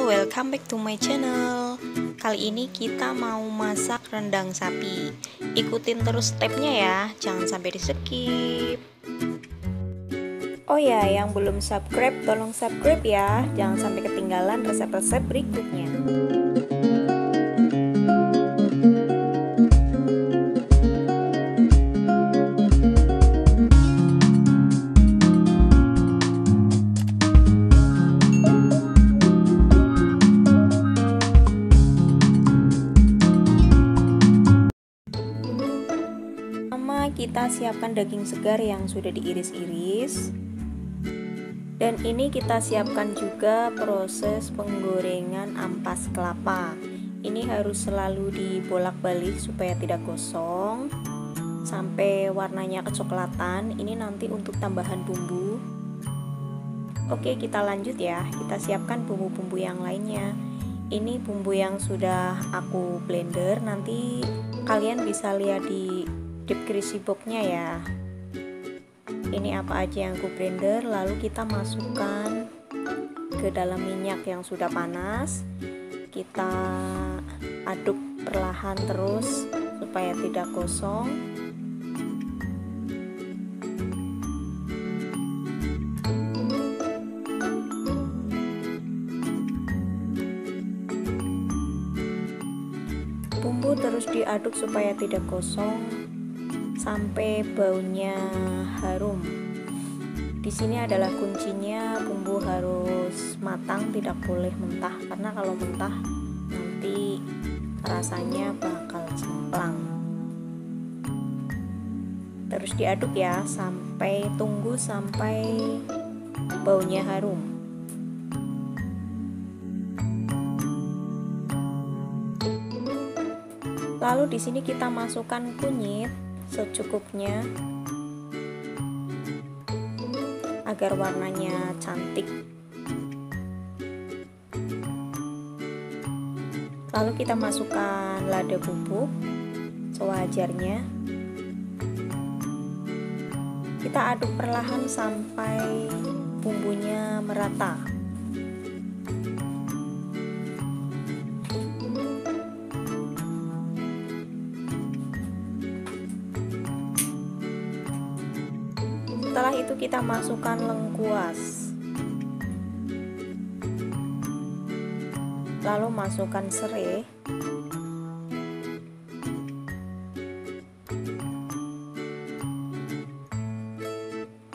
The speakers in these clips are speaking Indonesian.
welcome back to my channel. Kali ini kita mau masak rendang sapi. Ikutin terus stepnya ya, jangan sampai di skip. Oh ya, yang belum subscribe tolong subscribe ya, jangan sampai ketinggalan resep-resep berikutnya. Kita siapkan daging segar yang sudah diiris-iris, dan ini kita siapkan juga proses penggorengan ampas kelapa. Ini harus selalu dibolak-balik supaya tidak gosong sampai warnanya kecoklatan. Ini nanti untuk tambahan bumbu. Oke, kita lanjut ya, kita siapkan bumbu-bumbu yang lainnya. Ini bumbu yang sudah aku blender, nanti kalian bisa lihat di deskripsi boxnya ya. Ini apa aja yang aku blender, lalu kita masukkan ke dalam minyak yang sudah panas. Kita aduk perlahan terus supaya tidak gosong. Bumbu terus diaduk supaya tidak gosong sampai baunya harum. Di sini adalah kuncinya, bumbu harus matang, tidak boleh mentah, karena kalau mentah nanti rasanya bakal cemplang. Terus diaduk ya, tunggu sampai baunya harum. Lalu di sini kita masukkan kunyit secukupnya agar warnanya cantik. Lalu kita masukkan lada bubuk sewajarnya. Kita aduk perlahan sampai bumbunya merata. Setelah itu kita masukkan lengkuas, lalu masukkan serai,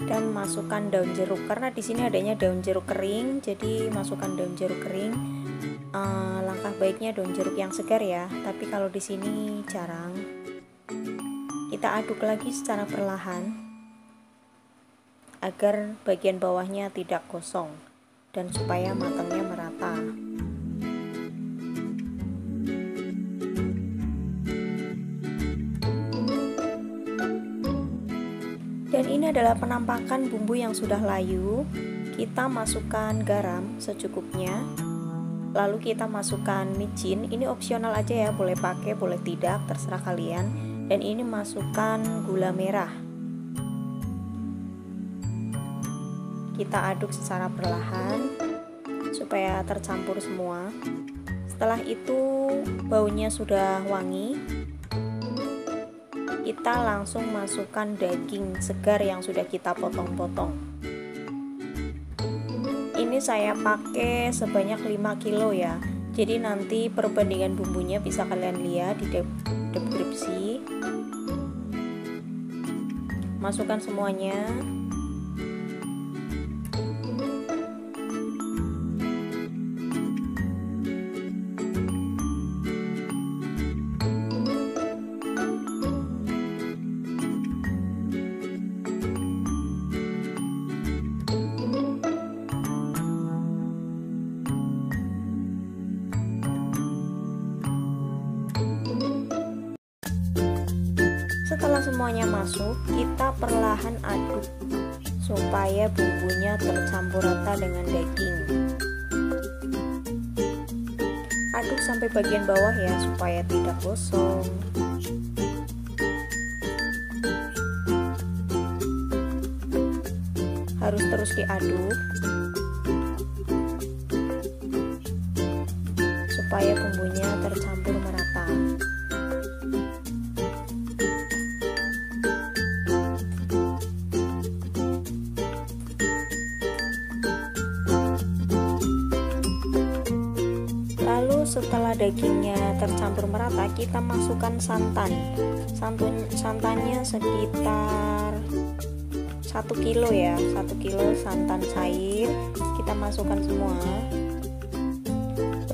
dan masukkan daun jeruk. Karena di sini adanya daun jeruk kering, jadi masukkan daun jeruk kering. Langkah baiknya daun jeruk yang segar ya, tapi kalau di sini jarang. Kita aduk lagi secara perlahan agar bagian bawahnya tidak gosong dan supaya matangnya merata. Dan ini adalah penampakan bumbu yang sudah layu. Kita masukkan garam secukupnya, lalu kita masukkan micin. Ini opsional aja ya, boleh pakai boleh tidak, terserah kalian. Dan ini masukkan gula merah. Kita aduk secara perlahan supaya tercampur semua. Setelah itu baunya sudah wangi, kita langsung masukkan daging segar yang sudah kita potong-potong. Ini saya pakai sebanyak 5 kilo ya, jadi nanti perbandingan bumbunya bisa kalian lihat di deskripsi. Masukkan semuanya. Setelah semuanya masuk, kita perlahan aduk supaya bumbunya tercampur rata dengan daging. Aduk sampai bagian bawah ya, supaya tidak gosong. Harus terus diaduk. supaya bumbunya tercampur merata. Lalu setelah dagingnya tercampur merata, kita masukkan santan. Santannya sekitar 1 kilo ya, 1 kilo santan cair kita masukkan semua.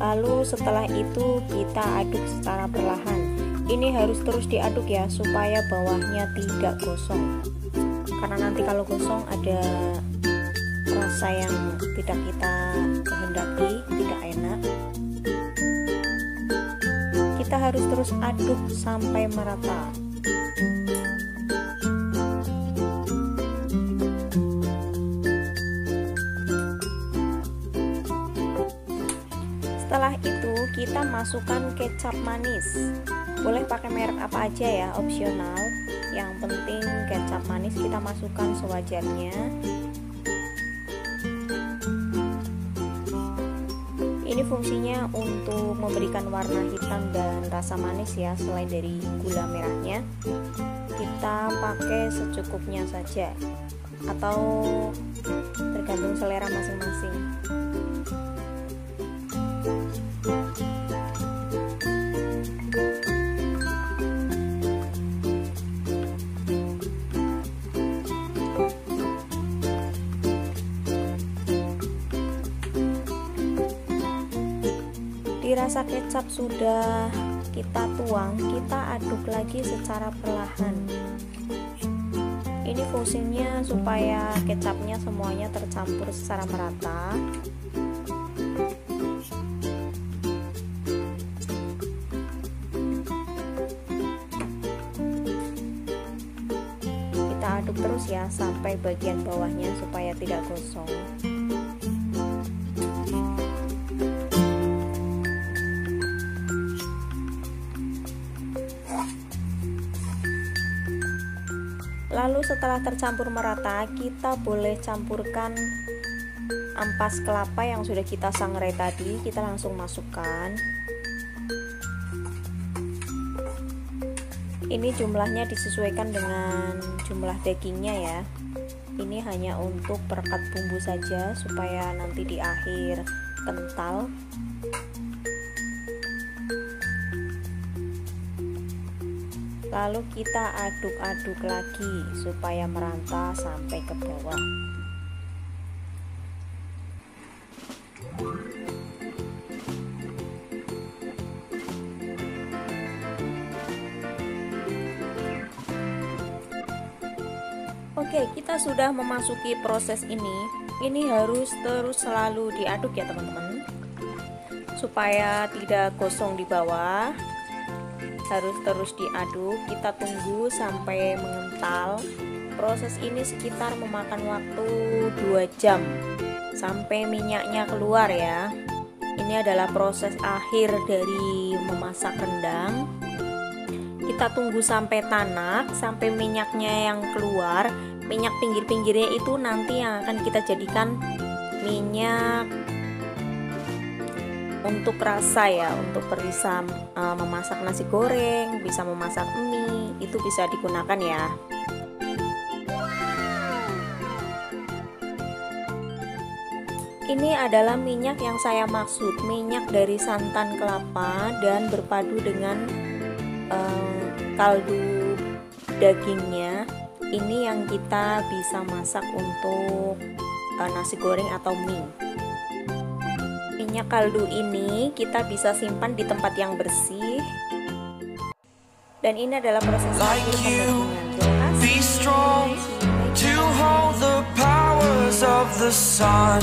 Lalu setelah itu kita aduk secara perlahan. Ini harus terus diaduk ya, supaya bawahnya tidak gosong, karena nanti kalau gosong ada rasa yang tidak kita kehendaki, tidak enak. Kita harus terus aduk sampai merata. Setelah itu kita masukkan kecap manis. Boleh pakai merek apa aja ya, opsional. Yang penting kecap manis kita masukkan sewajarnya. Ini fungsinya untuk memberikan warna hitam dan rasa manis ya, selain dari gula merahnya. Kita pakai secukupnya saja atau tergantung selera masing-masing. Dirasa kecap sudah kita tuang, kita aduk lagi secara perlahan. Ini fungsinya supaya kecapnya semuanya tercampur secara merata. Kita aduk terus ya sampai bagian bawahnya supaya tidak gosong. Lalu setelah tercampur merata, kita boleh campurkan ampas kelapa yang sudah kita sangrai tadi, kita langsung masukkan. Ini jumlahnya disesuaikan dengan jumlah dagingnya ya. Ini hanya untuk perekat bumbu saja supaya nanti di akhir kental. Lalu kita aduk-aduk lagi supaya merata sampai ke bawah. Oke, kita sudah memasuki proses ini. Ini harus terus selalu diaduk ya teman-teman, supaya tidak gosong di bawah. Harus terus diaduk, kita tunggu sampai mengental. Proses ini sekitar memakan waktu 2 jam sampai minyaknya keluar ya. Ini adalah proses akhir dari memasak rendang. Kita tunggu sampai tanak, sampai minyaknya yang keluar. Minyak pinggir-pinggirnya itu nanti yang akan kita jadikan minyak untuk rasa ya, untuk bisa memasak nasi goreng, bisa memasak mie, itu bisa digunakan ya. Ini adalah minyak yang saya maksud, minyak dari santan kelapa dan berpadu dengan kaldu dagingnya. Ini yang kita bisa masak untuk nasi goreng atau mie. Minyak kaldu ini kita bisa simpan di tempat yang bersih. Dan ini adalah proses akhir pembuatan. Be strong to hold the powers of the sun.